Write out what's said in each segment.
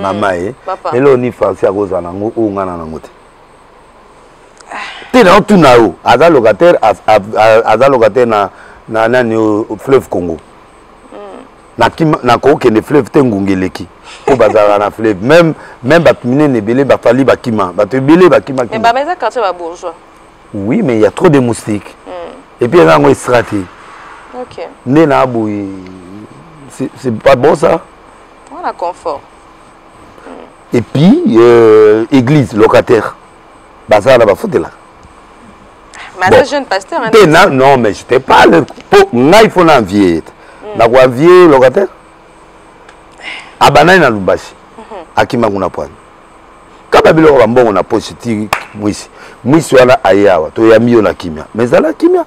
Maman et là on y fait à cause nango ou ngana nango te dans tout nao aza locataire na nani au fleuve Congo na ko ke ne fleuve te ngungeleki ko bazara na fleuve même batumine ne belé ba fali bakima batu belé bakima mais ba meza quartier ba bourgeois oui mais il y a trop de moustiques et puis là on est straté OK né na boui c'est pas bon ça on a confort et puis église locataire bazara ba foute là mais jeune pasteur non mais je te parle pour nga il faut l'envier na quoi envier locataire abana na lubashi akima kuna pwani kaba biloko bambongo na positif mwisi wana ayawa to ya mio na kimia mais ala kimia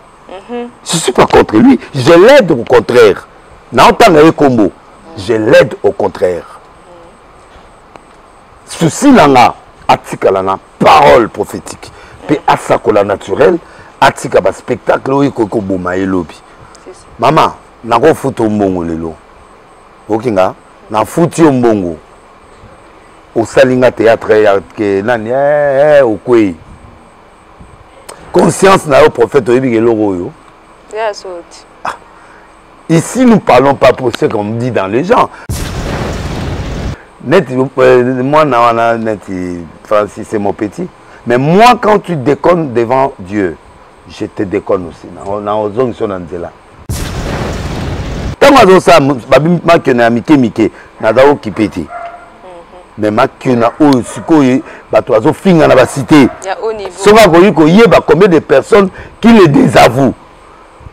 je suis pas contre lui je l'aide au contraire na otanga ye kombo je l'aide au contraire souci nanga atikala na parole prophétique pe asakola naturel atika ba spectacle oyo ko boma elobi mama nako futo mbongo lelo okinga na futi mbongo osalinga théâtre ya ke nani okwe conscience na au prophète oyebi keloko yo ya soti ici nous parlons pas pour ce qu'on dit dans les gens net moi na net Francis c'est mon petit mais moi quand tu déconnes devant Dieu je te déconne aussi na ozong so na nzela tango ça babi makena mike na za okipeti mais makena o sikoyi bato azo finga na ba cité ya haut niveau soka ko yeba combien de personnes qui le désavouent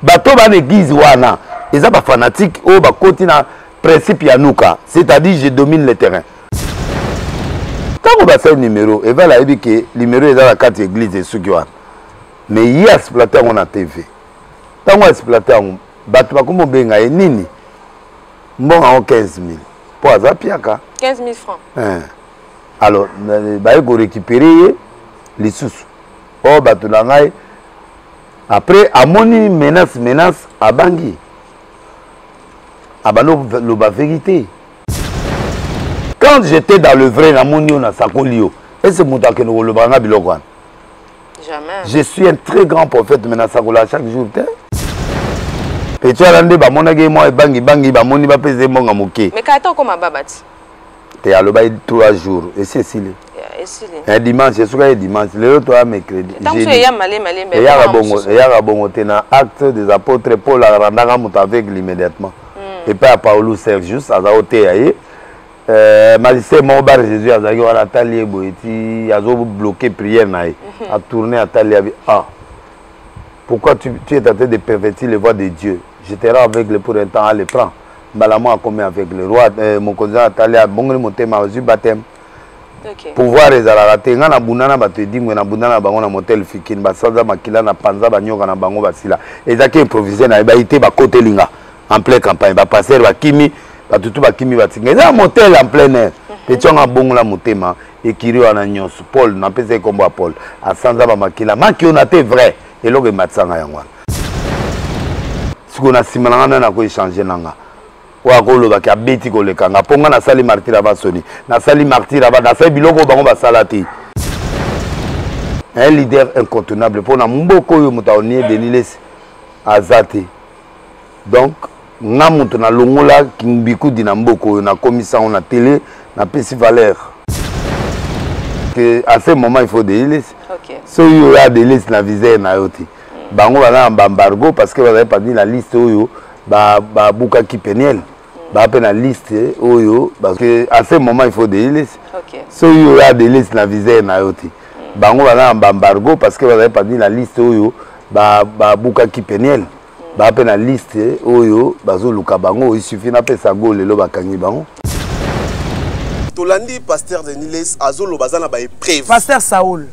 bato ba l'église wana eza ba fanatique o ba koti na principe ya nuka c'est-à-dire je domine le terrain tango ba sa numéro et va la yebi que numéro eza la carte église et suki wana mais il y a exploité on a TV tango exploité on bato bakomo benga e nini mbonga en 15 000 pour aza piaka 15 000 francs alors ba ko récupérer les sous oh bato na ngai après amoni menace abangi abano le ba vérité quand j'étais dans le vrai na moni on a sakolio et c'est muta que nous le banga biloko jamais je suis un très grand prophète mais sakola chaque jour et tu as rendu ba monage moi bangi ba moni ba pese monga moké mais quand comme babati te aloba 3 jours et c'est silé un dimanche c'est soit dimanche le toi mercredi jeudi il y a bongo tena acte des apôtres Paul a rendanga muta avec l'immédiatement et pas Paulo Sergius aza oté magistère mon bar Jésus azaki wana tali boiti azo bloquer prière nae a tourner à tali pourquoi tu es tenté de pervertir les voies de Dieu je te rends avec le pour un temps à le prendre malama a commis avec le roi mon cousin Atalia bongoli motema ozu baptême pouvoir ezalaka te nga na bundana bato edimwe na bundana bango na motel fikini basanza makila na panza banyoka na bango basila ezaki improviser na baité bakotelinga en pleine campagne bapasser bakimi batutu bakimi batinga eza motel en plein air petionga bongola motema ekiri wana nyonso Paul na pesa kombo ya Paul asanza bamakila maki ona te vrai eloko ematsanga yango wana siko na sima nanga na ko échanger nanga wakoloba ki abeti kolekanga ponga na sali martyr aba soni na sali martyr aba na sali biloko bango basala te un leader incontournable pour na mboko yo mutaonie Deniles azate donc nga mutu na longola kimbiku dina mboko yo na komisa on na télé na pesi valeur que à ce moment il faut Deniles so yo ya Deniles na visée na yote bango bana embargo parce que vous avez pas dit la liste oyo ba buka ki Peniel ba pe na liste oyo parce que à ce moment il faut des listes so yo ya des listes na visée na yote bango bana embargo parce que vous avez pas dit la liste oyo ba buka ki Peniel ba pe na liste oyo bazo luka bango il suffit na pesa go lelo bakangi bango Tolandi pasteur Deniles azolo bazana ba épreuve pasteur Saoul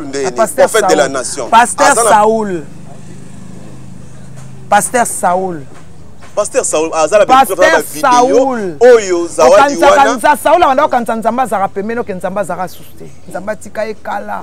ndé prophète de la nation pasteur Saoul pasteur Saoul azala pasteur Saoul oyo zawadi wana kanza Saoul abanda kanza nzamba zaka pemeno ke nzamba zaka suste nzamba tika ekala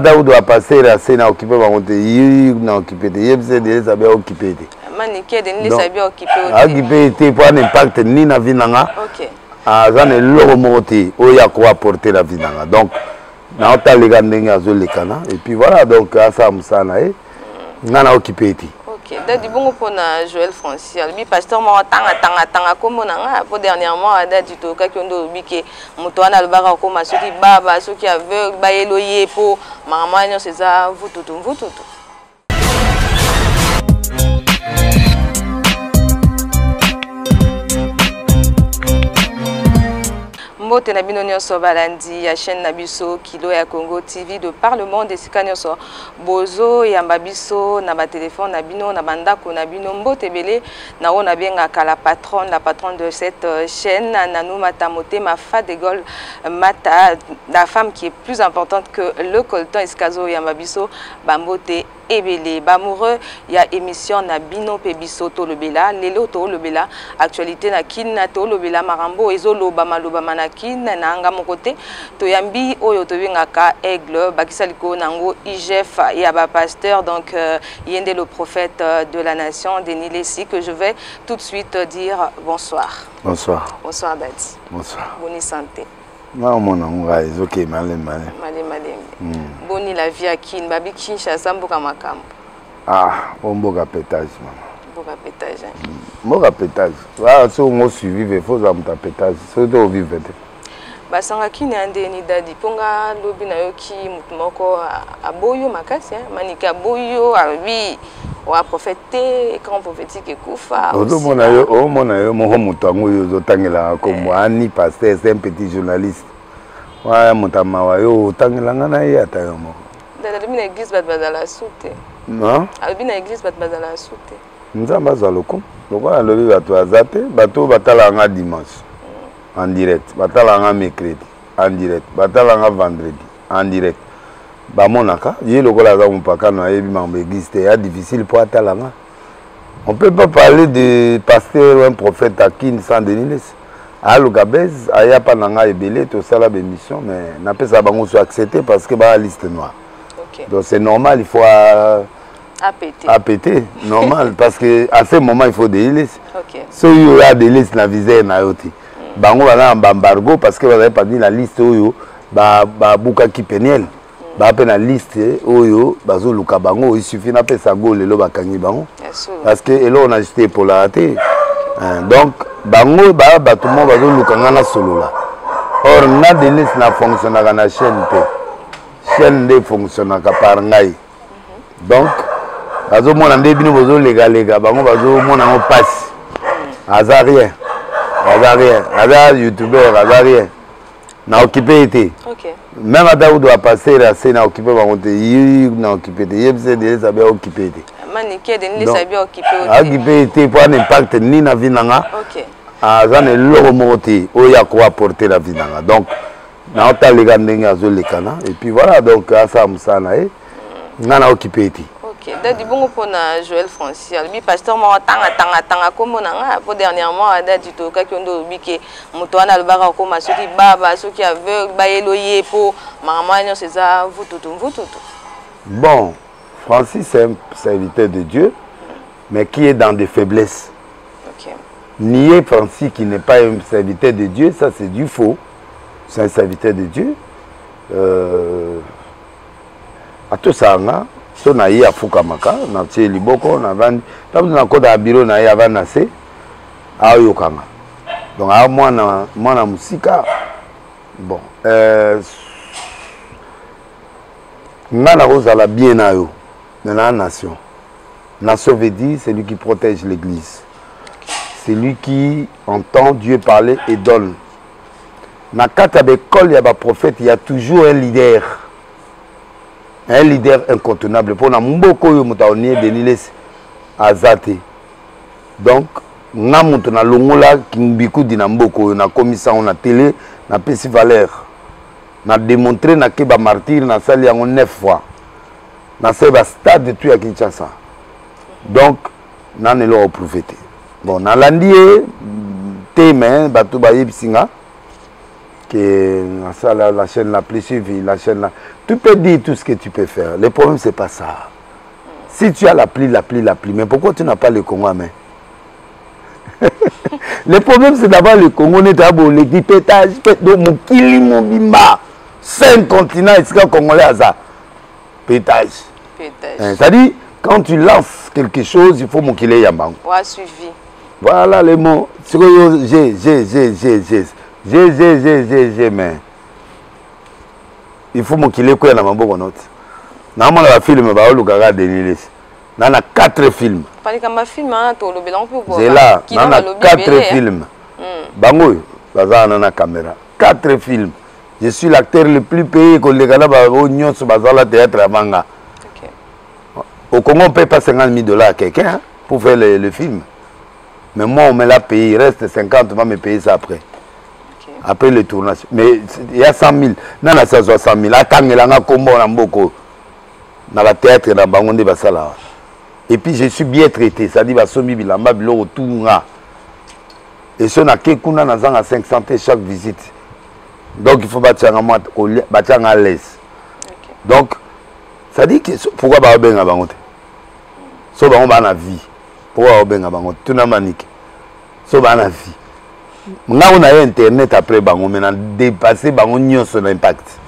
Daoud a passé la scène à occuper ma monte na occupé de yebse de ça bien occupé Manique de les sabi occupé. Occupé était pour un impact ni na vinanga. OK. Azane loro moti oya ko apporter la vinanga. Donc na ota lega ndenge azolekana et puis voilà donc asa musana ngana occupé était. OK. Dadi bongo pona Joël Francis, lui pasteur mo tanga comme nanga pour dernièrement dadi to ka kiondo bike moto ana lobaka ko masoki baba soki aveugle ba eloye po maman nyo c'est ça vous tout. Mbote na bino nyonso balandi ya chaîne na biso Kilo ya Congo TV de par le monde esika nyonso bozo yamba biso na ba téléphone na bino na bandako na bino mbote belé na ona bengaka la patronne de cette chaîne Nanou Matamote ma fa de Gaulle Mata, la femme qui est plus importante que le coltan eskazo yamba biso bambote ebele bamoureux ya émission na bino pe biso to lobela lelo to lobela actualité na kin na to lobela marambo ezoloba maloba manakin na anga mokote to yambi oyo to bengaka aigle bakisaliko nango IGF ya ba pasteur donc yende le prophète de la nation Denis Lessi que je vais tout de suite dire bonsoir. Bonsoir Dati. Bonsoir. Bonne santé. Non, mon amour, c'est ok, malin. Boni la vie à Kin, Babi Kinshasa, Mboka Makambo. Ah, on boga pétage, maman. Boga pétage. Boga pétage. Ah, si on suivi, il faut que pétage. C'est de vivre. Basanga Kin ande ni dadi. Ponga lobi na yoki mutumoko aboyo makasi, manika aboyo arbi. Wa prophète quand prophétique ekufa. Ozo mona yo mo mutango yo zotangela ko mwani pasteur c'est un petit journaliste. Wa mutama wa yo tangela ngana ye atayo mo. Dada bina église bat bazala soute. Non? Albina église bat bazala soute. Nzamba zaloko. Loko na lobi bato azate, bato batala nga dimanche. En direct, batala nga mercredi en direct, batala nga vendredi en direct. Bamonaka, il lokola za mpaka na yebi mambo église c'est difficile pour atalanga. On peut pas parler de pasteur ou un prophète à Kin sans Denis. À Lugabez, aya pa nanga ebele to sala be mission mais n'a pas ça bango soit accepté parce que ba liste noire. OK. Donc c'est normal, il faut apéter, normal parce que à ce moment il faut des listes. OK. So il y a des listes na visée na yoti. Bango bana embargo parce que vous avez pas dit la liste oyo ba buka ki peniel. Ba pe na liste oyo bazo luka bango il suffit na pesa go lelo bakangi bango parce que elo on a jeté pour la rater donc bango ba tout le monde bazo luka ngana solo là or na de liste na fonctionner na chaîne de fonctionner par ngai donc bazo mona ndebino bazo lega bango bazo mona ngo passe azarien azar youtubeur azarien na occupé été. OK. Même à Daoud doit passer la scène à occuper par contre il n'a occupé il s'est déjà bien occupé. Manique de les sabi occupé. Occupé était pour un impact ni na vinanga. OK. Azane loro moti oya ko apporter la vinanga. Donc na ota lega ndenge azolekana et puis voilà donc asa musana ngana occupé été. OK. Dadi bongo pona Joël Francis, lui pasteur mo tanga comme nanga pour dernièrement dadi to ka kiondo bike moto ana lobaka ko masoki baba soki aveugle ba eloye po maman nyo c'est ça vous tout. Bon, Francis c'est un serviteur de Dieu mais qui est dans des faiblesses. OK. Nier Francis qui n'est pas un serviteur de Dieu, ça c'est du faux. C'est un serviteur de Dieu. À tout ça, so na ye afuka maka na tie liboko na vandi tabu na koda bureau na ye avana se ayo kanga donc a mwana musika bon ngana kozala bien na yo na la nation veut dire c'est lui qui protège l'église, c'est lui qui entend Dieu parler et donne. Na kata bekol ya ba prophète il y a toujours un leader incontournable pour na mboko yo mutaonie Denis azate donc na mutu na longola kimbiku dina mboko na komisa on na télé na pesi valeur na démontrer na ke ba martyr na sali yango 9 fois na se ba stade tu ya Kinshasa donc na ne lo prophète bon na landie témoin batu ba yebsinga que la chaîne la plus suivie, la chaîne là. Tu peux dire tout ce que tu peux faire. Le problème, c'est pas ça. Si tu as l'appli, mais pourquoi tu n'as pas le Congo à main? Le problème, c'est d'avoir le Congo, l'équipe pétage, donc mon kili, mon bimba, 5 continents, et c'est congolais à ça. Pétage. C'est-à-dire, quand tu lances quelque chose, il faut mon kili yambang. Ouais, suivi. Voilà les mots. J'ai, mais il faut mon kili quoi dans ma bonne note. Normalement, la film, bah, on a Denis. On a 4 films. C'est là, on a 4 films. Bango, on a une caméra. 4 films. Je suis l'acteur le plus payé que les gars là sur le théâtre à Manga. Au Congo, on ne paye pas 50 000 à quelqu'un pour faire le film. Mais moi, on me l'a payé. Il reste 50, on va me payer ça après. Après le tournage. Mais il y a 100 000. Non, ça 60 000. Attends, il y a un combo dans le théâtre dans Bango de Basala. Et puis je suis bien traité, c'est-à-dire que je suis bien tout. Et si on a quelqu'un à 500 chaque visite. Donc il faut bâtir à l'aise. Donc, ça dit que pourquoi on va bien à Bango? Si on va la vie, pourquoi on va bien à Bango? Tout le monde. Si on va la vie. On a eu Internet après Bango, mais on a dépassé Bango son impact.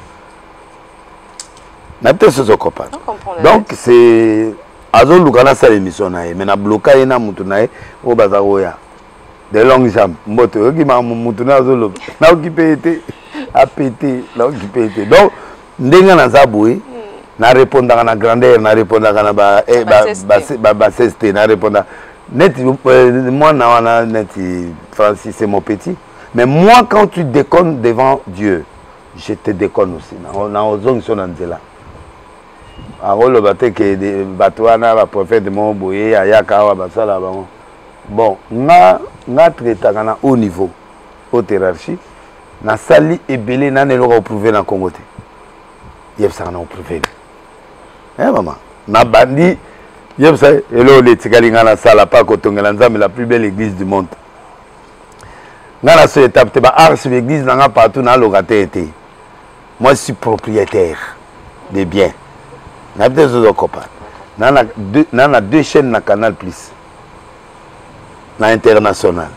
Donc c'est... Azol lukana sa émission nae mais na bloqué na mutu nae o bazaroya de longues jambes mboto ki ma mutu na azolo na occupé été a pété la occupé été donc ndenga na zaboué na répondre na grandeur na répondre na ba cesté na répondre net moi na net Francis c'est mon petit mais moi quand tu déconnes devant Dieu je te déconne aussi na ozong so na nzela. Alors, que Batouana va prophète de mon boye, Ayaka, Basala. Bon, on traité à haut niveau, haute hiérarchie. Na sali et belé, n'a pas prouvé dans le Congo. Il y a ça, on a prouvé. Eh, maman, na bandi, il y a ça, et là, les Tigalinga, la salle, pas Kotongelanza, mais la plus belle église du monde. Dans la seule étape, l'église, n'a pas partout dans le gâteau. Moi, je suis propriétaire des biens. On a deux chaînes na Canal Plus. Na international.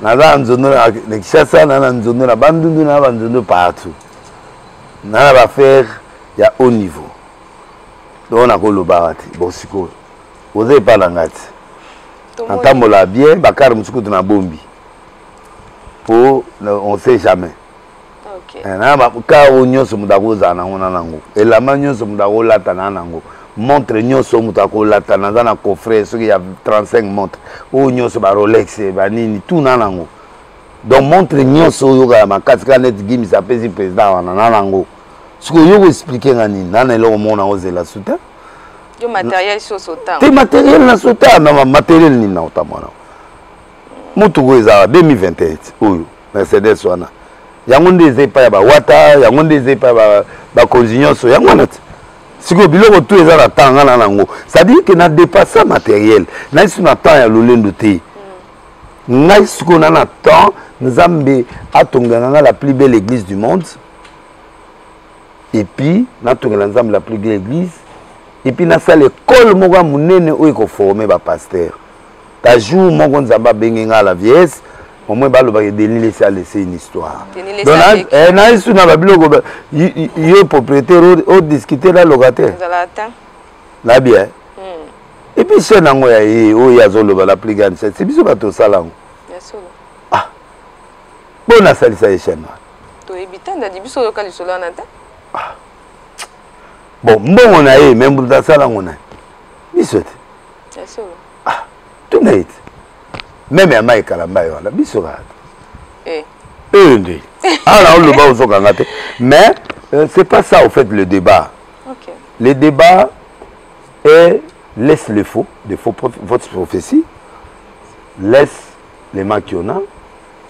Na zone na Kishasa na zone na Bandundu na zone partout. Na va faire il y a haut niveau. Donc on a ko lobarati. Bon siko. Osez pas langati. Entambola bien bakar musuku na bombi. Pour on sait jamais. Na ka onyoso mudakoza na ngona nango elama nyonso mudakolata na nango montre nyonso mutakolata na na coffret soki ya 35 montre onyoso ba Rolex ba nini tout na nango donc montre nyonso yoka makati ka net gimi sa pesi président wana na nango siko yoko expliquer ngani na eloko mona ozela souta yo matériel so sota te matériel na sota na matériel ni na otamona mutu ko eza 2021 oyo Mercedes wana yango ndeze pa ya ba wata yango ndeze pa ba konzinyoso yango nati siko biloko tout eza na tanga na nango ça dit que na dépasser matériel na isu na temps ya lolendo te na isu na na temps nzambe atonganga la plus belle église du monde et puis na tongela nzambe la plus belle église et puis na salle école moko munene oyo ko former ba pasteur ta jour moko nzamba bengenga la vieillesse. Au moins, Denis laissé laisser une histoire. Donc, il y a propriétaire au discuter la locataire. Là bien. Et puis, c'est un peu la plus grande. C'est bien que ça là. Ah. Bon, on a sali ça chaîne. Bon, on a eu même pour ça là on a. Bisous. Ah. Tout net. Même à Maï Kalamba, on a bisourat. Mais c'est pas ça au fait le débat. Okay. Le débat est laisse les faux, votre prophétie, laisse les maquionnats,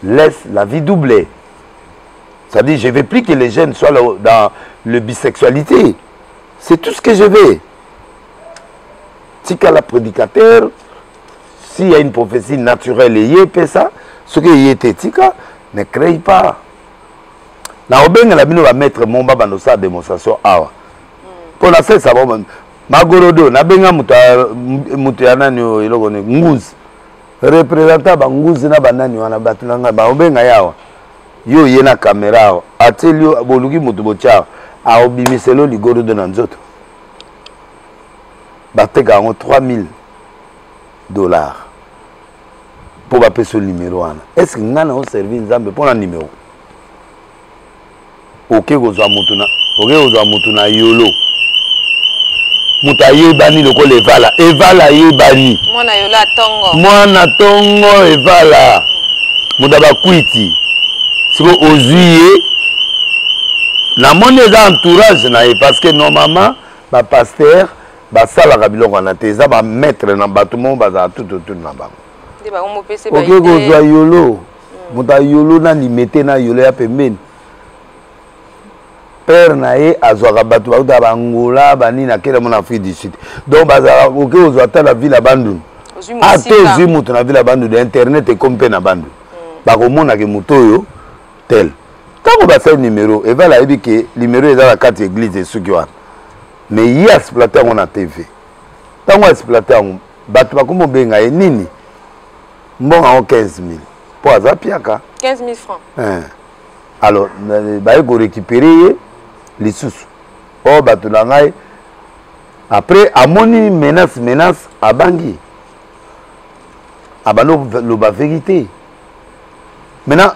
laisse la vie doublée. C'est-à-dire, je ne veux plus que les jeunes soient dans le bisexualité. C'est tout ce que je veux. Si qu'à la prédicateur, s'il y a une prophétie naturelle et il y ça, ce qui est éthique, ne crée pas. Na obeng la bino va mettre mon baba dans sa démonstration awa. Pour la faire ça va Magorodo nabenga mutu ya nani eloko ne nguzi représentant ba nguzi na banani wana batu nanga ba obenga yawa yo yena kamera atelio boluki mutu bocha a obimiselo ligorodo na nzoto bateka ngo $3000 pour ba peso numéro wana. Est-ce que ngana o servir nzambe pona numéro oke kozwa mutu na yolo muta yebani loko levala evala yebani mwana tongo evala muta bakwiti siko ozuye na moni eza entourage na ye parce que normalement ba pasteur ba sala ka biloko na te eza ba maître na bato mo baza tout na bango oke kozwa yolo muta yolo na limete na yolo ya pembeni père nae azwaka bato bauta bangola bani na kele mona Afrique du Sud donc bazala oke ozwa ta la ville Bandundu ate ozwi mutu na ville Bandundu internet ekompe na Bandundu bakomona ke mutu oyo tel ntango basali numéro evala yebi ke numéro eza na kati église esuki wana mais ye asplate yango na TV ntango asplate yango bato bakomobenga ye nini mbongo yango 15 000 po aza piaka 15 000 francs alors baye korécupere ye lisusu o bato na ngai après amoni menace abangi abano loba vérité. Maintenant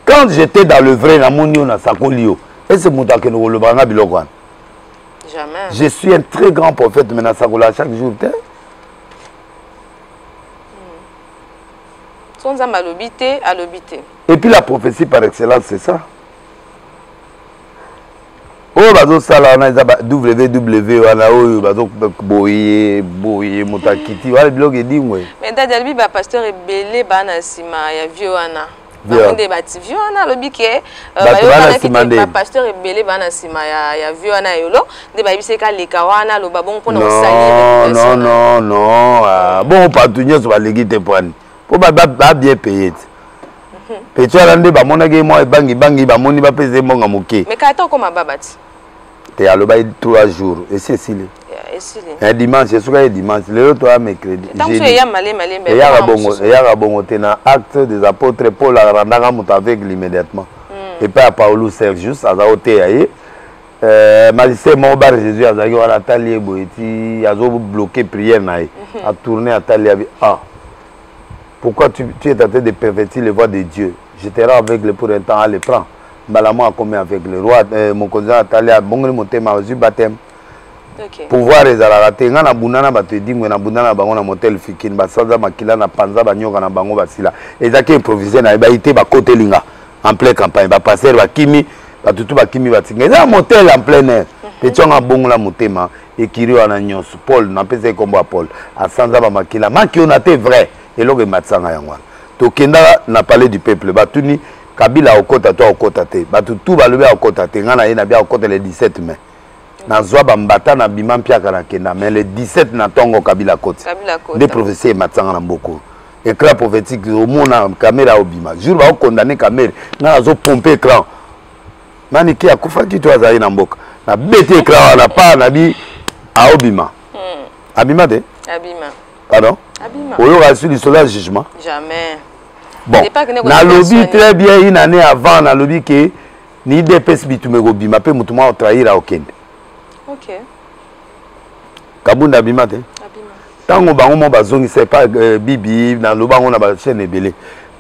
quand j'étais dans le vrai namoni on a sakoli yo est-ce que muta ke no loba nga biloko wana jamais je suis un très grand prophète maintenant sakola chaque jour te sonza malobité alobité. Et puis la prophétie par excellence c'est ça. Oh bazo sala na za www wana oyo bazo boye mutakiti wala blog edimwe. Mais dadalbi ba pasteur ebele bana sima ya vieux wana. Bakonde ba TV wana lobi ke ba pasteur ebele bana sima ya vieux wana yolo nde ba biseka leka wana lo babon pona osali. Non bon patunye so ba legite poani. Po ba bien payé. Petit alande ba monage mo bangi ba moni ba pese monga moke. Mais kato ko mababati. Te aloba 3 jours et c'est silé. Un dimanche, c'est sûr dimanche, le autre mercredi. Tant que ya malé et ya bongo tena acte des apôtres Paul a randanga muta avec l'immédiatement. Et pas Paulo Sergius aza oté magistère Mobar Jésus azaki wana tali boeti azo bloquer prière naï a tourner à tali pourquoi tu es tenté de pervertir les voies de Dieu? Je te rends avec le pour un temps à le prendre. Malama a commis avec le roi, mon cousin Atalia, bon monté ma ozu baptême. Pouvoir les arrêter. Nga na bunana bate di ngwe na bunana bango na motel fikin ba sanza makila na panza ba nyoka na bango basila. Ezaki improviser na ba ité ba côté linga en pleine campagne ba passer ba kimi ba tutu ba kimi ba tinga. Eza motel en plein air. Petionga bongo la motema ekiri wana nyonso Paul na pese kombo a Paul. A sanza ba makila maki on a été vrai et loge matsanga yango. To kenda na parler du peuple batuni Kabila okota to okota te batu tu balobi okota te ngana ye na bia okota le 17 mai na zwa bambata na bimam piaka na kenda mais le 17 na tongo Kabila kota des prophéties matsanga na mboko écran prophétique au mona caméra obima jour ba condamner caméra na zo pomper écran nani ki akufa ki to azali na mboka na bete écran na pa na bi a obima abima te abima pardon abima oyo ga sur le soleil jugement jamais. Bon, na lobby très bien une année avant na lobby que ni DPS bitume go bima pe mutuma o trahir a okende. OK. Kabunda bima te. Abima. Tango bango mo bazongi c'est pas bibi na lobango na ba chaîne ebele.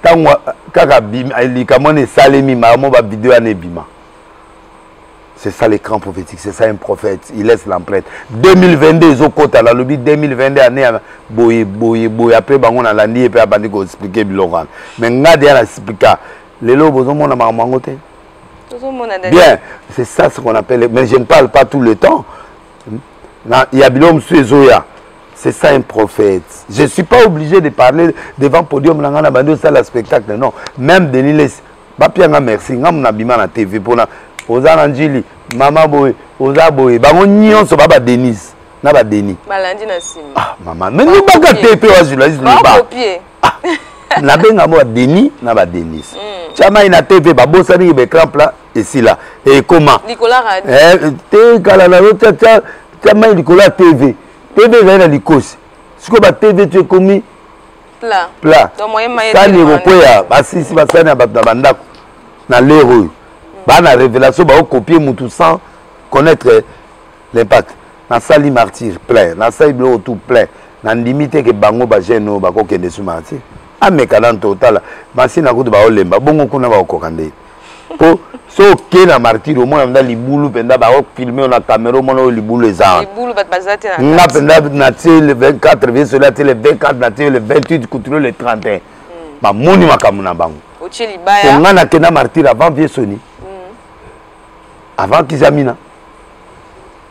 Tango kaka bima likamone salemi ma mo ba vidéo ane bima. C'est ça l'écran prophétique, c'est ça un prophète, il laisse l'empreinte. 2022 ils ont côté la lobby 2022 année boye après bango na landi et puis abandi ko expliquer biloran. Mais ngade ya expliquer les lobos on mona mango te. Bien, c'est ça ce qu'on appelle mais je ne parle pas tout le temps. Il y a bilom suezoya. C'est ça un prophète. Je suis pas obligé de parler devant podium na ngana bandi ça le spectacle non. Même Denis les bapianga merci ngam na bima na TV pona Ozana Njili, Mama Boy, Oza Boy, bango nyonso baba Denise, na ba Denis. Balandi na sima. Ah maman, mais nous pas TP wa journaliste le ba. Copier. Na benga mo Denis na ba Denise. Chama ina TV ba bosani be écran plat ici là. Et comment? Nicolas Radio. Te kala na tata Tiens, il y a TV. TV, il y a l'icos. Ce que TV, tu es commis plat. Ça, il y a si ça y a dans l'héros. La révélation, on copier tout sans connaître l'impact. Dans ça, il martyr plein. Dans ça, il y a tout plein. Dans limite que bango ba geno ba ko kende su martyr. A mekalan total. Machine a ko ba olemba. Bongo kuna ba ko kande. Po so ke na martyr au moins dans libulu penda ba filmer na caméra mono libulu ezan. Libulu ba bazate na. Na penda na le 24 vie sur la télé 24 na le 28 couture le 31. Ba moni makamuna bango. Ochi libaya. On a kena martyr avant vie soni. Avant Kizamina.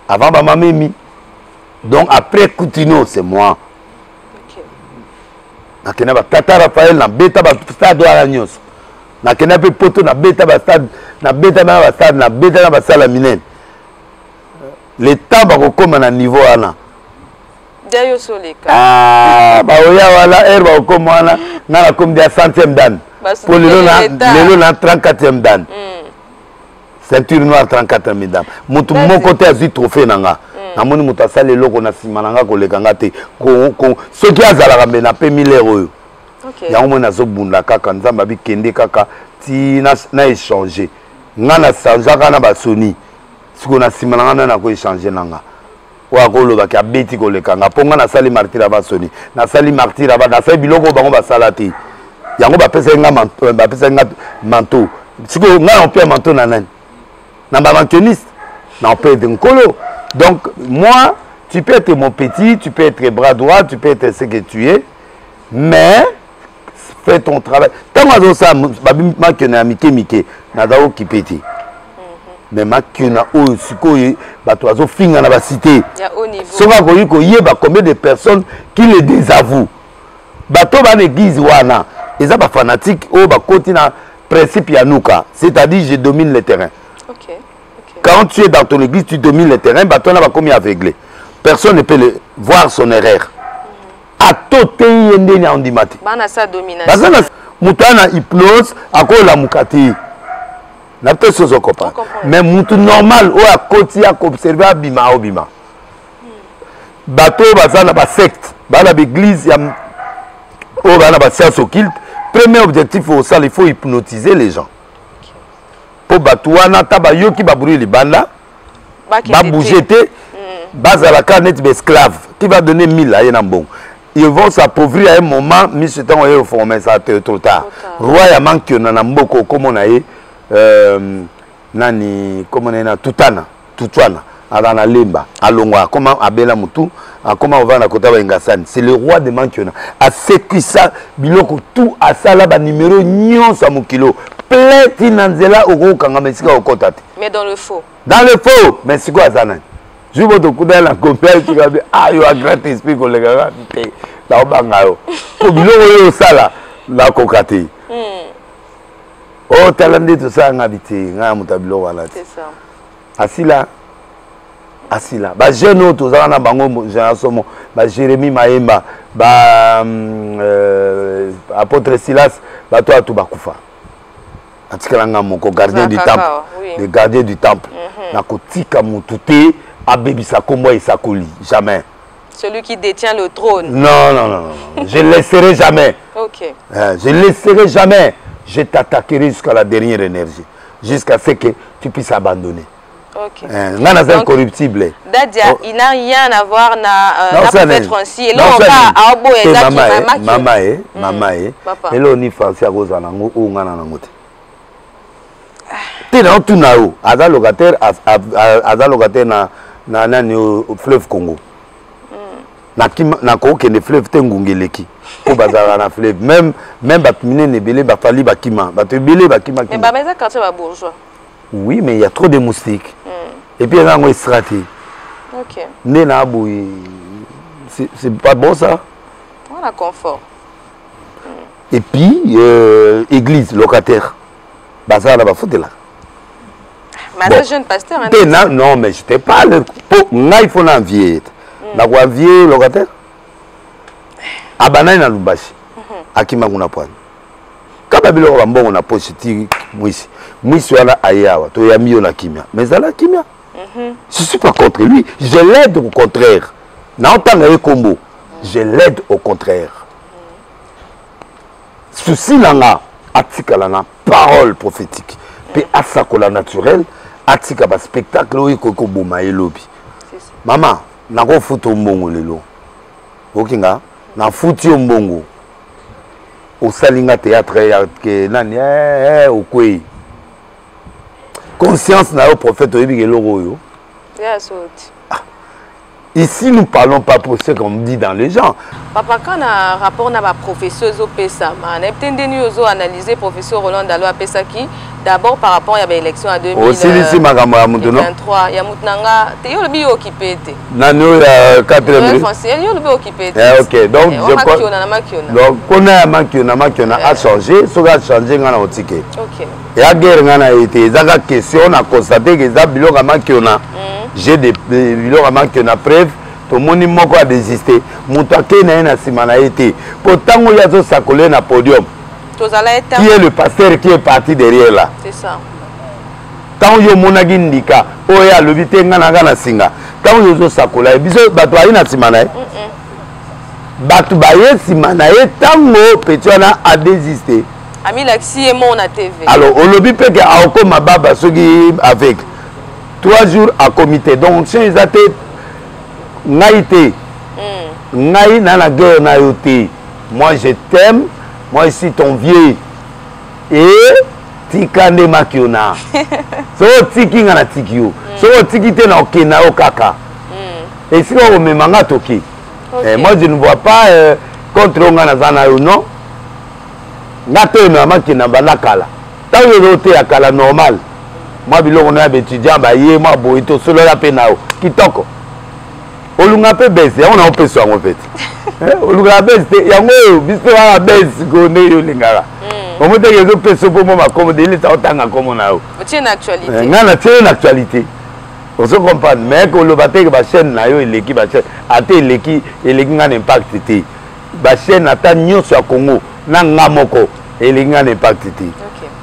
Avant Bamamemi. Donc après Coutino, c'est moi. Nakena ba Tata Raphaël na beta ba stade Aragnos. Nakena pe poto na beta ba stade na beta ba stade na beta ba Salaminen. Le temps ba ko na niveau ana. Dayo Soleka. Ah ba oya wala er ba ko na na comme dia 100e dan. Pour le na 34e dan. Ceinture noire 34e dan. Mutu mon côté a trophée nanga. Namoni muta sale loko na simananga ko lekanga te ko ce qui azala na pe 1000 euros. OK. Ya omona zo bunda kaka nzamba bi kende kaka ti na échanger. Ngana sanjaka na ba Sony. Siko na simananga na ko échanger nanga. Wa ko lo ba ka beti ko lekanga ponga na sali martyr ba Sony. Na sali martyr ba na sali biloko bango ba salati. Yango ba pesa nga manteau ba pesa nga manteau. Siko nga on peut manteau na nani. Na ba manteniste. Na on peut de colo. Donc, moi, tu peux être mon petit, tu peux être bras droit, tu peux être ce que tu es, mais fais ton travail. Tant que ça, je suis Mike, Nadao qui pète. Mais je suis dans la cité. Il y a haut niveau. Il y a combien de personnes qui le désavouent. Bato dans l'église, ils sont fanatiques, ils sont principe Yanouka, c'est-à-dire je domine le terrain. Quand tu es dans ton église, tu domines le terrain, bah toi, on va comme aveuglé. Personne ne peut voir son erreur. À tout est yende en dimati. Bana sa domination. Bana mutana hypnose, à quoi la mukati. N'a pas chose copain. Mais mutu normal, ou à côté à observer abima obima. Bateau bazana ba secte, bana l'église, ya ou bana ba science occulte. Premier objectif au sale, il faut hypnotiser les gens. Pour batouana taba yo qui va brûler les bandes va bouger te bazalaka net esclave qui va donner 1000 à bon. Ils vont s'appauvrir à un moment, mais c'est temps où former ça trop tard. Roi ya manque na mboko comme on a nani comme on a tutana adana lemba alongwa comment abela mutu comment on va na kota Ngasani. C'est le roi de Mankiona. À ce qui ça biloko tout à ça là ba numéro nyon sa mukilo. Mais dans le faux. Dans le faux, mais c'est quoi ça? Je veux te couper la compagnie, tu vas dire, ah, il y a un grand esprit pour les gars. Là, on va aller. Au bureau, ça là, la cocaté. Oh, talent tout ça, on a habité, on a mon tableau. C'est ça. Assis là. Assis là. Bah, j'ai nous, tous, on a bango, j'ai un somme. Bah, Jérémy Maemba, bah, apôtre Silas, bah, toi, tout, bah, Koufa. Gardien du temple, le gardien du temple. Nakotika mutute abebisa kombo isakoli jamais. Celui qui détient le trône. Non. Je ne laisserai jamais. OK. Je ne laisserai jamais. Je t'attaquerai jusqu'à la dernière énergie, jusqu'à ce que tu puisses abandonner. OK. Donc, incorruptible. Dadia, il n'a rien à voir na peut-être ainsi. Et là on va à Obo et Maman et là on y fait à cause nango ou ngana nangote. Tu es tout nao, aza locataire na nani au fleuve Congo. Na ko ke ne fleuve tengungeleki. Ko bazara na fleuve même batumine ne belé ba fali bakima, ba te belé bakima. Mais ba meza quartier ba bourgeois. Oui, mais il y a trop de moustiques. Et puis il y a un stratégie. OK. Nena boui. C'est pas bon ça? On a confort. Et puis église locataire. Bazara ba foute là. Madame jeune pasteur. Non, mais je te parle. Il faut l'envier. La envier locataire. Abana na Lubasi. Akima kuna pwani. Kaba bilo mbongo na positi mwisi. Mwisi wala ayawa. To ya mio na kimia. Mais ça la kimia. Je suis pas contre lui. Je l'aide au contraire. N'entends combo. Je l'aide au contraire. Souci langa, atika langa, parole prophétique. Puis asakola naturel, atika ba spectacle oyo koko boma elobi. Maman, nako futo mbongo lelo. Okinga, na futi mbongo. Osalinga théâtre ya ke nani okwe. Conscience na yo prophète oyebi ke loko yo. Ya soti. Ici, nous ne parlons pas pour ce qu'on dit dans les gens. Papa, quand on a un rapport avec la professeure Zopesa, on a peut-être analysé le professeur Roland Dalo à Pesaki, d'abord par rapport à l'élection en 2023. Il y a Moutnanga, tu es occupé. Non, nous, il y a 4 occupé. Ok, donc je crois. Donc, on a a changé, ce qui a changé, on a un ticket. Ok. Et la guerre, on a été, il y a des questions, on a constaté que ça, j'ai des bilans qui ont preuve, tout le monde a désisté. Moutake n'a pas été. Pourtant, il y a des sacolés dans le podium. Qui est le pasteur qui est parti derrière là? C'est ça. Tant que vous avez un indika, vous avez le vite, vous avez un singa. Tant que vous avez un sacolé, vous avez un simanae. Vous avez un simanae, tant que vous avez désisté. Ami Laxi et mon TV. Alors, on lobby peut que Aoko Mababa, ceux qui avec 3 jours à comité. Donc, si ils étaient naïté, naï dans la guerre naïté. Moi, je t'aime. Moi, je suis ton vieux. Et tikande makiona. So tiki ngana tikio. So tiki te na okena okaka. Et si on me manga toki. Moi, je ne vois pas contre ngana zana ou non. Ngato na makina banakala. Tant que tu es kala normal. Moi, je suis étudiant, je suis solo la penao. Kitoko. Olunga pe bese, on a un peu sur en fait. Olunga bese, yango biso wa bese ko ne yo lingara. On me dit que je peux pour moi comme de l'état tanga comme na. C'est une actualité. Ngana c'est une actualité. On se comprend mais que le baté que ba chaîne na yo eleki ba chaîne ate eleki ngana impact té. Ba chaîne ata nyoso ya Congo na ngamoko eleki ngana impact té.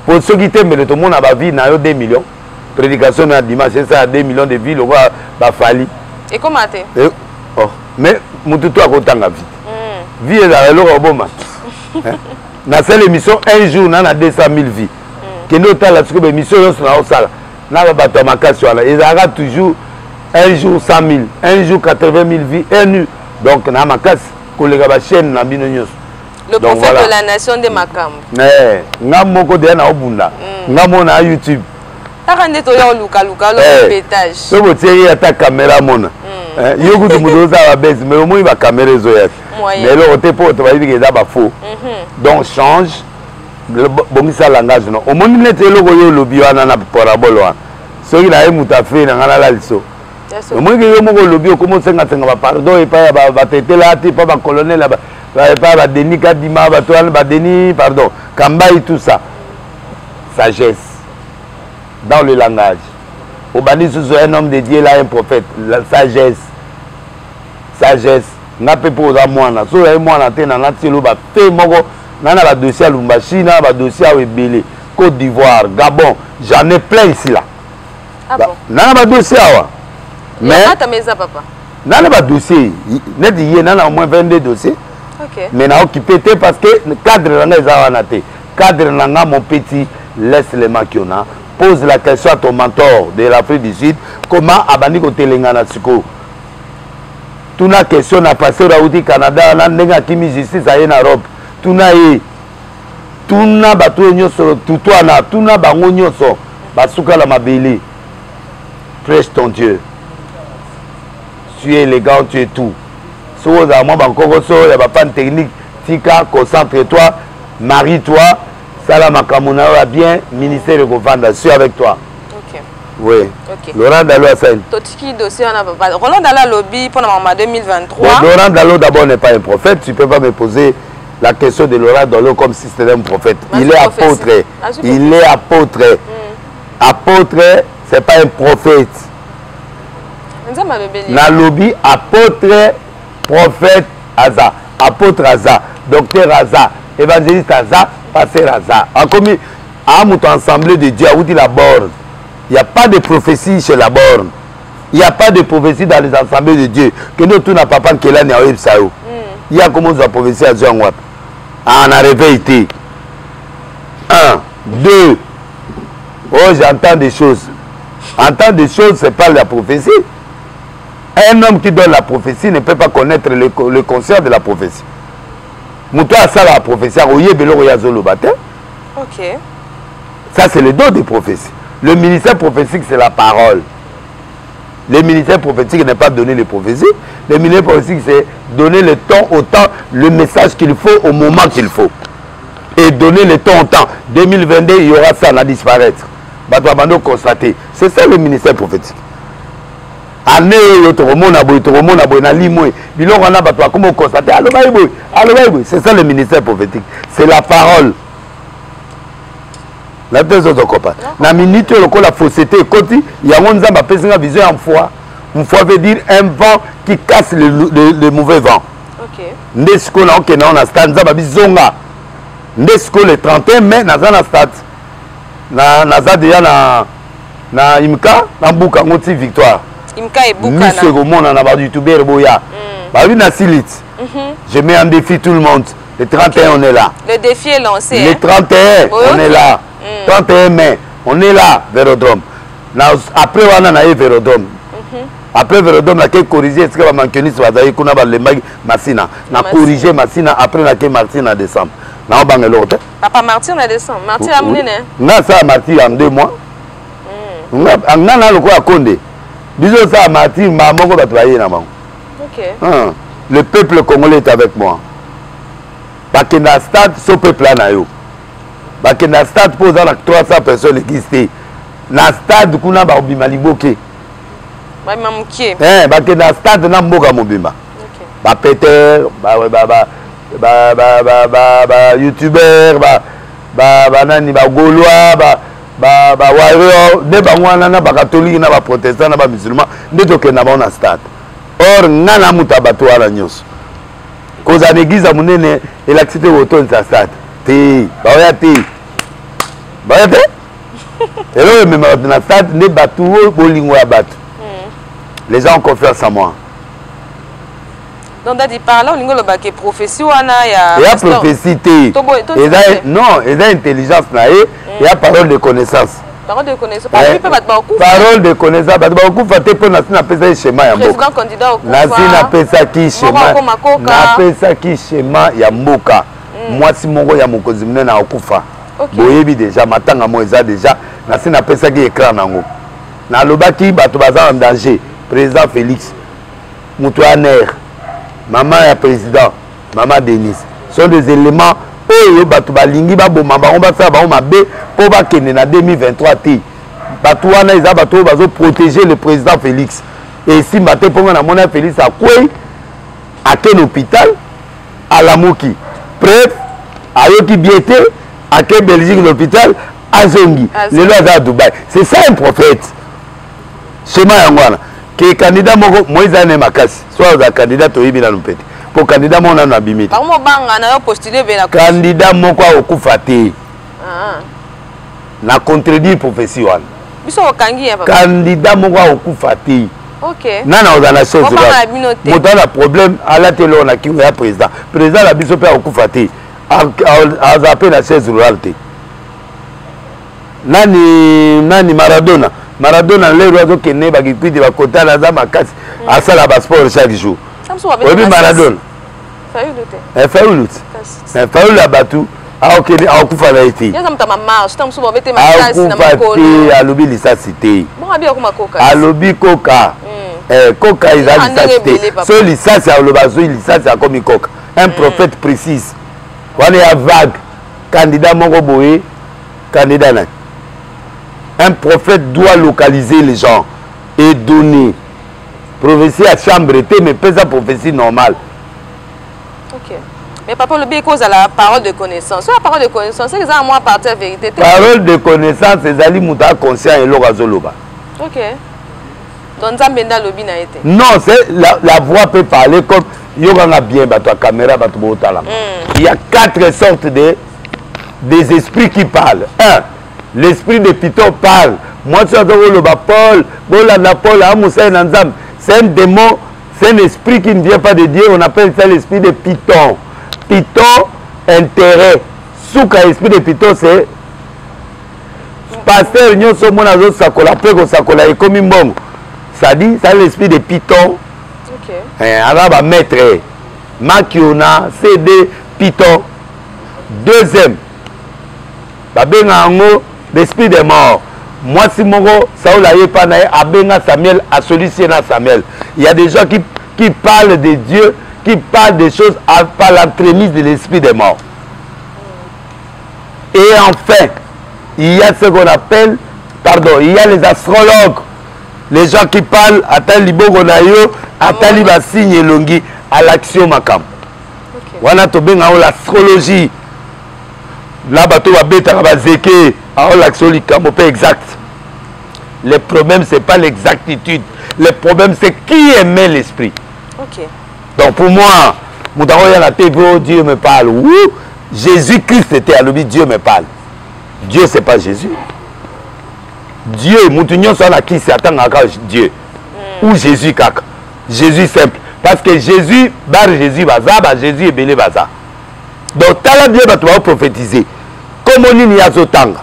Pour ceux qui t'aiment, tout le monde a ma vie, 2 millions. Prédication à dimanche, c'est ça, 2 millions de vies, le roi va fallir. Et comment tu es? Mais, Moutoutou a content la vie. Vie est dans le robot. Dans cette émission, un jour, on a 200 000 vies. Que nous avons la émission, on a ma casse. Ils ont toujours un jour 100 000, un jour 80 000 vies, un nu. Donc, on a ma casse, collègue à la chaîne, on a binonios. Le prophète voilà. De la nation de Makam. Mais, Namoko de na obunda. Namo na YouTube. Takande to ya luka luka lo pétage. So bo tieri ata caméra mona. Yoku de mudoza ba base mais au moins ba caméra zo ya. Mais le côté pour to ba dire que ça ba faux. Donc change bongisa langage non. Au moins ne te logo yo lobi wana na parabole wana. So ina e mutafe na ngala la liso. Au moins que yo moko lobi ko mo senga senga ba pardon et pas ba tete là ti pas ba colonel là ba ba Denis Kadima, ba Denis, pardon, Kambaï, tout ça. Sagesse. Dans le langage. Au Bani sous un homme de Dieu là, un prophète. La sagesse. Sagesse. N'a pas pour moi. So moi na tena na tilo ba te moko na ba dossier à Lumbashi, na ba dossier à Ebele, Côte d'Ivoire, Gabon. J'en ai plein ici là. Ah bon. Na ba dossier wa. Mais ta maison papa. Na ba dossier. Net hier na au moins 22 dossiers. Okay. Mais n'a occupé parce que le cadre de cadre mon petit laisse les maquiona pose la question à ton mentor de l'Afrique du Sud comment abandi ko telengana siko tout na question na passé au Canada na ndenga kimi justice à en Europe tout na bato nyoso tout na tout na bango nyoso basuka la mabeli prêche ton Dieu tu es élégant tu es tout. Si vous avez un pan technique, tika, concentre-toi, marie-toi, salama kamouna bien, ministère de fondation avec toi. Ok. Oui. Okay. Laurent Dalo a fait. Totiki dossier, Roland Dalo lobby pendant 2023. Bon, Laurent Dalo d'abord n'est pas un prophète. Tu ne peux pas me poser la question de Laurent Dalo comme si c'était un prophète. Il est apôtre. Il est apôtre. Apôtre, ce n'est pas un prophète. Na lobby apôtre. Prophète Aza, apôtre Aza, docteur Aza, évangéliste Aza, pasteur Aza. En commis, à mon assemblée de Dieu, où dit la borne. Il n'y a pas de prophétie chez la borne. Il n'y a pas de prophétie dans les assemblées de Dieu. Que nous, tout n'a pas pas qu'il y a un sao. Il y a comment la prophétie à Jean Watt. En a réveillé. 1, 2. Oh, j'entends des choses. Entendre des choses, c'est pas la prophétie. Un homme qui donne la prophétie ne peut pas connaître le conscient de la prophétie. Moutou a ça la prophétie. Ok. Ça, c'est le don des prophéties. Le ministère prophétique, c'est la parole. Le ministère prophétique n'est pas donner les prophéties. Le ministère prophétique, c'est donner le temps au temps, le message qu'il faut au moment qu'il faut. Et donner le temps au temps. 2022, il y aura ça, à disparaître. Constater. C'est ça le ministère prophétique. Année, c'est ça le ministère prophétique. C'est la parole. La deuxième copain. La minute où la fausseté il y a une vision en foi. Une foi veut dire un vent qui casse le mauvais vent. Ok. Nesco na ok na stade nzamba bizonga. Nesco le 31 mai na za na stade. Na za déjà na imka na mbuka ngoti victoire. Imka et Buka. Ni second na ba youtuber boya. Ba lui na silit. Je mets en défi tout le monde. Le 31 on est là. Le défi est lancé. Le 31 on est là. 31 mai on est là Vélodrome. Après on a eu Vélodrome. Après Vélodrome, on a corrigé ce que va manquer sur la zaï, qu'on a le mag Massina. On a corrigé Massina après la Martin en décembre. On a bangé l'autre. Papa Martin en décembre. Martin a mené. On a ça Martin en 2 mois. On a le quoi à Condé. Disons ça à Martin, maman va travailler là-bas. Ok. Le peuple congolais est avec moi. Parce que dans le stade, ce peuple là, parce que dans le stade, pour 300 personnes qui étaient. Dans le stade, on a Bimaliboké. Parce que dans le stade, on a Mboga Mobimba. Bah Peter, youtubeur, nani, Gaulois, warrior, des Bangwana, catholiques, des protestants, des musulmans, des token dans le stade. Or, nana mutabato à la news. Cause à l'église à Mounene, il a accepté autant de sa stade. Té, et là, même dans le stade, les bateaux, bolingo à battre. Les gens ont confiance en moi. Donc, tu parles là, on a une prophétie. Il y a prophétie. Non, il y a intelligence. Il y a parole de connaissance. Parole de connaissance. Parole de connaissance. Président candidat au schéma ya mboka. Moi, si mon ya mokozimne na okufa. Boyebi déjà, matanga mo eza déjà. Nasi na pesa ki écran nango. Na lobaki bato baza en danger. Président Félix, Moutouaner, maman et président, maman Denise, sont des éléments où Batou Balingi, Baboma, Baromba, Baroma B, pour Bakene, en 2023, Batouana, ils ont protégé le président Félix. Et si Maté Ponga, na Mona Félix, à quoi? À quel hôpital? À la Mouki. Bref, à Yoki Biété, à quel Belgique l'hôpital? À Zongi. Le loi à Dubaï. C'est ça un prophète. Schéma Yangwana. Que candidat Moïse a makasi soit un candidat au Ibina Lumpeti pour candidat mon an abimite candidat moko okufa te na contredire prophétie wana candidat moko okufa te nana ozana chose moto na problème ala te lo na kingo ya président la biso pe okufa te azape na chaise rurale te nani Maradona les oiseaux qui ne ba kipiti ba kota na za makasi asala ba sport chaque jour. Oui Maradona. Fayoulou. Fayoulou la batu a okeli a okufa na iti. Yaza mtama marche, tamsu ba bete makasi na makolo. Alobi lisasité. Bon abi akoma koka. Alobi koka. Koka ils a lisasité. So lisasi a lobazo lisasi a komi koka. Un prophète précise. Wana ya vague candidat moko boye candidat na. Un prophète doit localiser les gens et donner. Prophétie à chambre était, mais pas sa prophétie normale. Ok. Mais papa, le bien cause à la parole de connaissance. Sur la parole de connaissance, c'est exactement à partir de la vérité. Parole de connaissance, c'est Ali Mouta conscient et Lorazoloba. Ok. Donc, Zambenda Lobi n'a été. Non, c'est la voix peut parler comme Yogana bien, la caméra, il y a 4 sortes des esprits qui parlent. 1. L'esprit de Python parle Moi, tu as le Paul, Paul, c'est un démon, c'est un esprit qui ne vient pas de Dieu. On appelle ça l'esprit de Python. Python, intérêt. Souka, l'esprit de Python, c'est pasteur, nous sommes mon azot sakola, peu qu'on sakola, et comme une bombe. Ça dit, c'est l'esprit de Python. Ok. Alors, va mettre Makiona, CD, Python. Deuxième, l'esprit des morts. Moi, si mon Saoul a pas Abenga Samuel, à celui-ci Samuel. Il y a des gens qui parlent de Dieu, qui parlent des choses par l'entremise de l'esprit des morts. Et enfin, il y a ce qu'on appelle, il y a les astrologues, les gens qui parlent à Talibogonayo, à Talibassigne et Longi, à l'action Makam. Wana tobenga l'astrologie. Là, bateau va bêter à Bazeke, à l'action exact. Le problème, ce n'est pas l'exactitude. Le problème, c'est qui aimait l'esprit. Okay. Donc, pour moi, Dieu me parle. Jésus-Christ était à l'objet, Dieu me parle. Dieu, ce n'est pas Jésus. Dieu, Moutounion, soit là qui s'attend à Dieu. Ou Jésus, kaka. Jésus simple. Parce que Jésus, bar Jésus, Jésus est belé, baza. Donc, tu as bien prophétiser. Comme on y a Zotanga.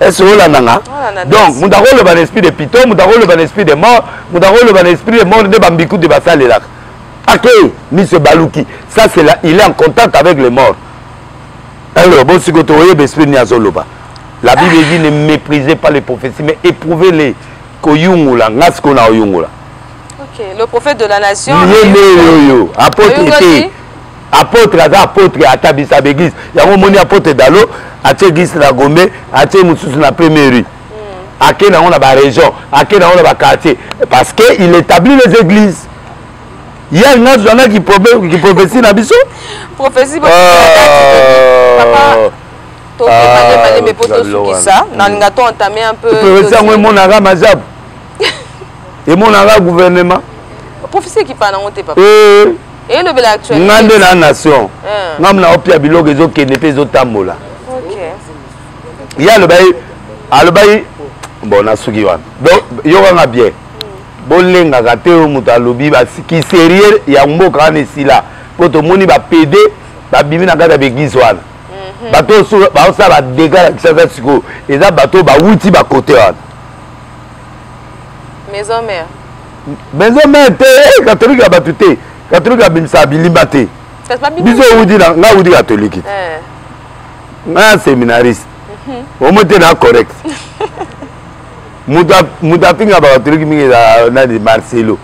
Est-ce que nanga? Donc, nous avons l'esprit de Python, nous avons l'esprit de mort, nous avons l'esprit de mort de Bambikou de Bassaléla. Ok, M. Balouki, ça c'est là, il est en contact avec les morts. Alors, bon, si vous avez l'esprit de Niazoloba, la Bible dit ne méprisez pas les prophéties, mais éprouvez-les. Koyungula, Naskona Oyungula. Ok, le prophète de la nation. Apôtre était. Apôtre, à Tabissa Béglise. Il y a un moni apôtre d'Alo, à Tchégis la Gombe, à Tchémoussous la première rue. À quelle on a la région, à quelle on a le quartier. Parce qu'il établit les églises. Il y a une autre journée qui prophétie dans Bissot. Prophétie, papa. Mais pour tout ça, on entamé un peu. Prophétie, moi, mon arabe, Mazab. Et mon arabe gouvernement. Prophétie qui parle en papa. Et le bel actuel. Nous avons la nation. Nous avons la opia bilog et autres qui n'est pas autant tamola. Ok. Il y a le bail. Le bail. Bon, on a souki wan. Donc, il y aura bien. Bon, lenga gâté au moutalobi, qui sérieux, il y a un mot quand ici là. Pour tout le monde, il va péder, il va biminer dans la béguise wan. Bateau, ça va dégager la chose. Et ça, bateau, va outil, va côté wan. Maison mère. Maison mère, t'es catholique à batute. Catholique à bimsa bilimate. Biso oudi na nga oudi catholique. Nga séminariste. Au moins t'es correct. Muta pinga ba catholique mingi na di Marcelo.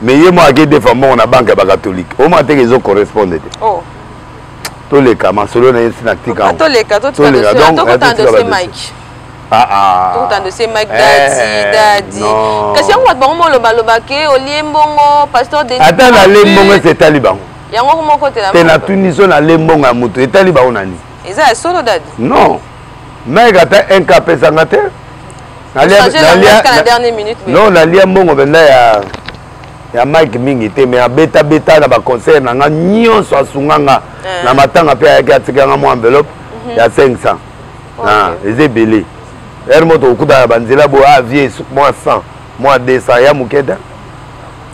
Mais yé moi qui défend mon na banque ba catholique. Au moins t'es qu'ils correspondent. Oh. Tous les cas Marcelo na sinactika. Tous les cas, tous les cas. Donc autant de ces Mike. Tout de ces Mike Daddy. Qu'est-ce qu'on va bon le balobake au liembongo pasteur de. Attends la liembongo c'est taliban. Yango comment côté là. T'es na Tunisie na liembongo amuto et taliban on ani. Eza solo Daddy. Non. Mais gata un capé sangate. Na la dernière minute. Non, la liembongo benda ya Mike mingi te mais beta na ba concert na nga nyonso asunganga na matanga pe ya tika nga mo enveloppe ya 500. Ah, les belé. Hermoto okuda banzela bo avier moins 100, moins 200 ya mukeda.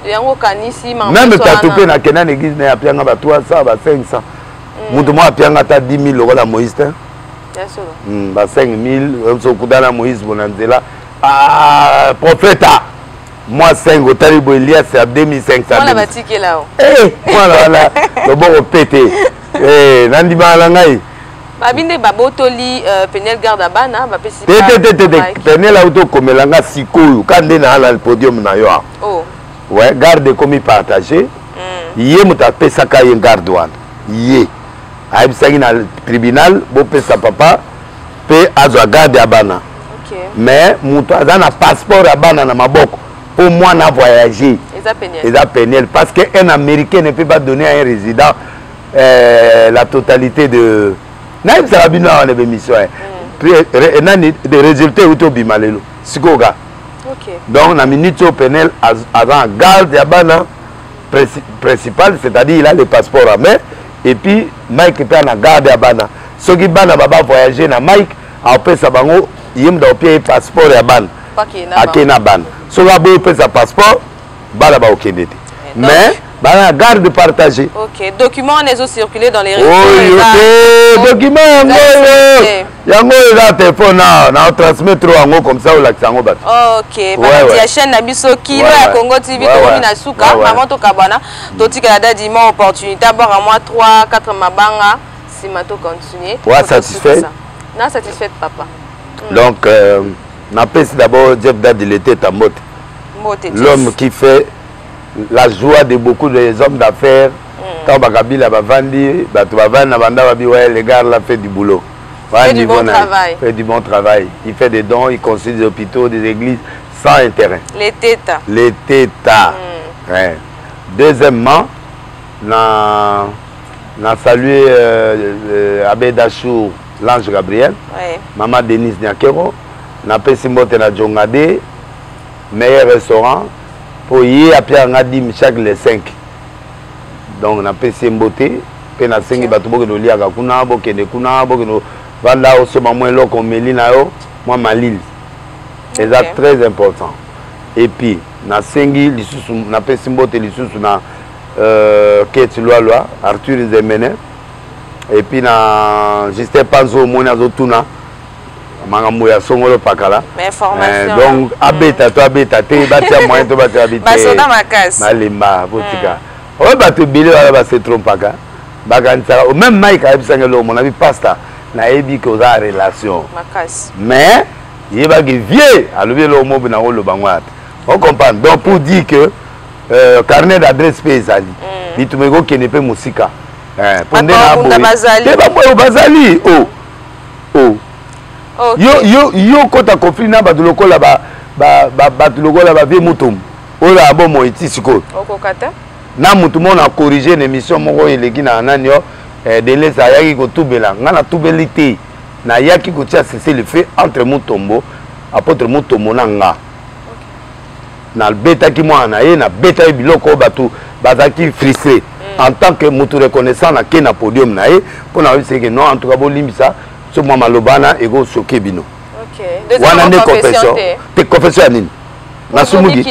Yango kanisi ma. Même tatupe na kena église na apianga ba 300 ba 500. Mutu mo apianga ta 10 000 la Moïse. Bien sûr. Ba 5 000 okuda na Moïse bonanzela. Ah, prophète. Moi 5 au talibo Elias c'est à 2500. Voilà ba ticket là. Voilà. Le bon pété. Nandi ba ngai. Babinde babotoli Penel garde abana ba pesi. Penel auto komelanga sikoyo kande na la podium na yo. Oh. Ouais, garde comme partagé. Yé muta pesa ka yen garde wan. Yé. Aibisaki na tribunal bo pesa papa pe azwa garde abana. OK. Mais muta azana passeport abana na maboko pour moi na voyager. Eza Penel parce que un américain ne peut pas donner à un résident la totalité de Naïm Sarabina on est émission. Puis des résultats auto bimalelo. Sikoga. OK. Donc na minute au Penel avant garde yabana principal, c'est-à-dire il a le passeport à main et puis Mike était na garde yabana. Ceux qui bana baba voyager na Mike après ça bango yem da opie passeport ya ban akena ban so la bo pesa passeport bala ba okende te mais bala garde partagée. OK, documents les ont circulé dans les réseaux. Oh, documents yango eza téléphone na transmettre yango comme ça ou l'accent bat. OK, bana dia chaîne na biso kilo ya Congo TV to mina suka maman to kabana to tika da dima opportunité d'abord à moi 3 4 mabanga si ma to continuer. Ouais, satisfait. Na satisfait papa. Donc na pèse d'abord Jeff Dad il était à mode. L'homme qui fait la joie de beaucoup des hommes d'affaires. Quand Bakabila Bavandi, Batubavana Banda Babi, ouais, les gars là fait du boulot. Fait du bon travail. Fait du bon travail. Il fait des dons, il construit des hôpitaux, des églises sans intérêt. Les tétas. Les tétas. Ouais. Deuxièmement, na salué Abbé Dachou, l'ange Gabriel, Maman Denise Nyakero, na Pessimbote na Djongade, meilleur restaurant. Pour y aller à Ngadim chaque les 5. Donc on a PC Mboté, puis on a 5 batubo de lia kuna bokende kuna bokeno vanda au sema moins lo comme Melina yo, moi Malil. C'est très important. Et puis na 5 lisusu na PC Mboté lisusu na Kate Loa Arthur Zemene. Et puis na Justin Panzo mona zotuna mangambo ya songolo pakala donc abeta to abeta te batia moyen to batia abita basoda makasi malemba botika o bato bile wala ba se trompaka bakanisa o même Mike abisangelo mon ami pasta na ebi ko za relation makasi mais yeba ki vieux alobi lo mo bina lo bangwat on comprend donc pour dire que carnet d'adresse paysanne bitumego kenepe musika pour ndena bo bazali oh yo kota conflit na batuloko la batuloko la ba vie mutum ola bo mo itisiko okokata na mutu mona corriger une émission moko eleki na nani yo délai ça yaki ko tubela ngana tubeli te na yaki ko tia cesser le fait entre Mutombo apôtre Mutombo na nga na beta ki mo na ye na beta biloko batu bazaki frustré en tant que mutu reconnaissant na ke na podium na ye pour na dire que non en tout cas bo limbisa so moi malobana ego soke bino. OK. Wana ne confession te confession nini? Na sumugi.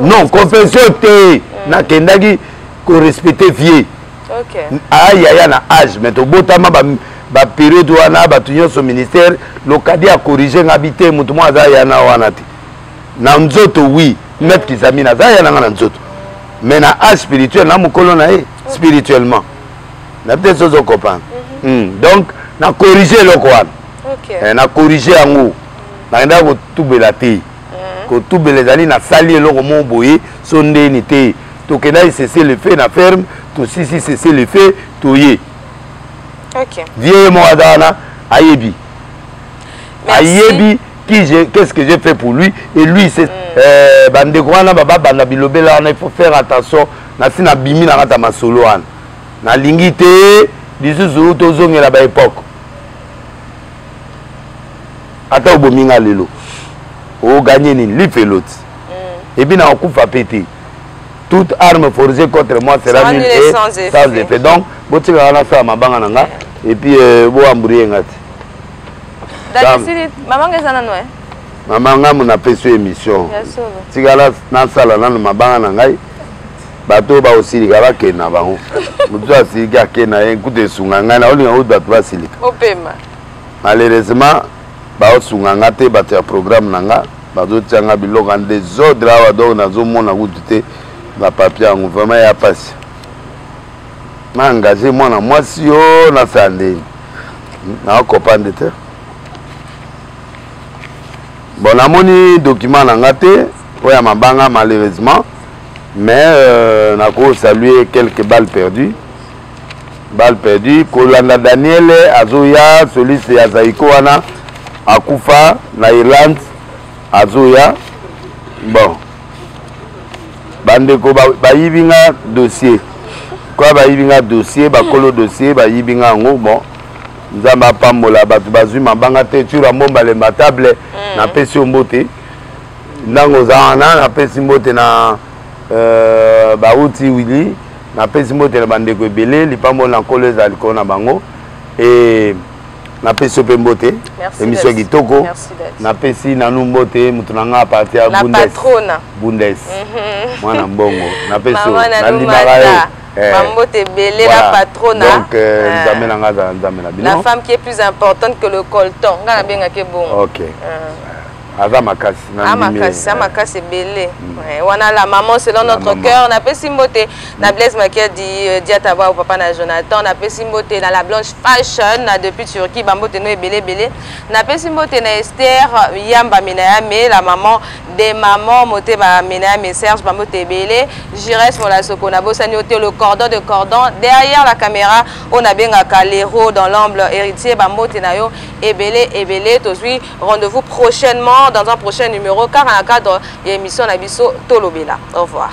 Non, confession te na kendagi ko respecter vieux. OK. Aya na âge mais to botama ba période wana ba tunyo so ministère lokadi a corriger ngabité mutu mo azaya na wana te. Na nzoto oui, maître Kizamina azaya na ngana nzoto. Mais na âge spirituel na mukolo na e spirituellement. Na peut-être so comprendre. Donc na corriger loko wana. OK. Na corriger yango. Na nda ko tubela te. Ko tubela zali na sali loko mo boye so ndeni te. To kena cesser le fait na ferme, to si cesser le fait to ye. OK. Vieux mo adana ayebi. Ayebi qu'est-ce que j'ai fait pour lui et lui c'est bande kwana baba banda bilobela il faut faire attention na sina bimi na kata masolo wana. Na lingi te disusu to zongela ba époque. Ata obominga lelo o gagner ni lifelot et puis na okufa pété toute arme forgée contre moi sera nulle et sans effet donc botika na sa mabanga nanga et puis bo amburier ngati dakisili maman ngezana noe maman ngamu na peso émission tikala na sala na mabanga nangai bato ba osilika bakena bango mutu asilika kena ekute sunga ngai na olinga utu bato basilika opema malheureusement baosunga nga te bato ya programme na nga bazotianga biloko ya désordre awa donc nazomona kutu te bapapie yango vraiment ya pasi na engage mwana mwasi yo nasala ndeni naokopande te bon namoni document na nga te oyo ya mabanga malheureusement mais nakosaluer quelques balles perdues kolanda Daniel azoya soliste ya Zaiko wana akufa na Irlande azoya bon bandeko bayibinga dossier kwa bayibinga dossier bakolo dossier bayibinga ngo bon nzamba pambola batu bazwi mabanga te tura mbomba le matable na pesi mbote ndango zaana na pesi mbote na bauti Willy na pesi mbote na bandeko ebele lipambo na kolo ezali kona bango et napesi pe mbote émission kitoko napesi nanu mbote mutu nanga a partir ya Bundes mwana mbongo napesi nandimaka yo mbote belé la patrona donc nzambe nanga nzambe na bino la femme qui est plus importante que le colton nga benga ke bon OK Aza makasi makasi belé wana la maman selon notre cœur na pesi mbote na Blaise Makia dit Diataba au papa na Jonathan na pesi mbote na la Blanche Fashion na depuis Turquie bambote no belé na pesi mbote na Esther Yamba Minayame la maman des mamans moté ba Minayame Serge bambote belé Jires Mola Soko na bosani oté le cordon de cordon derrière la caméra on a benga Kalero dans l'amble héritier bambote na yo ebelé tozui rendez-vous prochainement dans un prochain numéro car à la cadre de l'émission Nabiso Tolobela. Au revoir.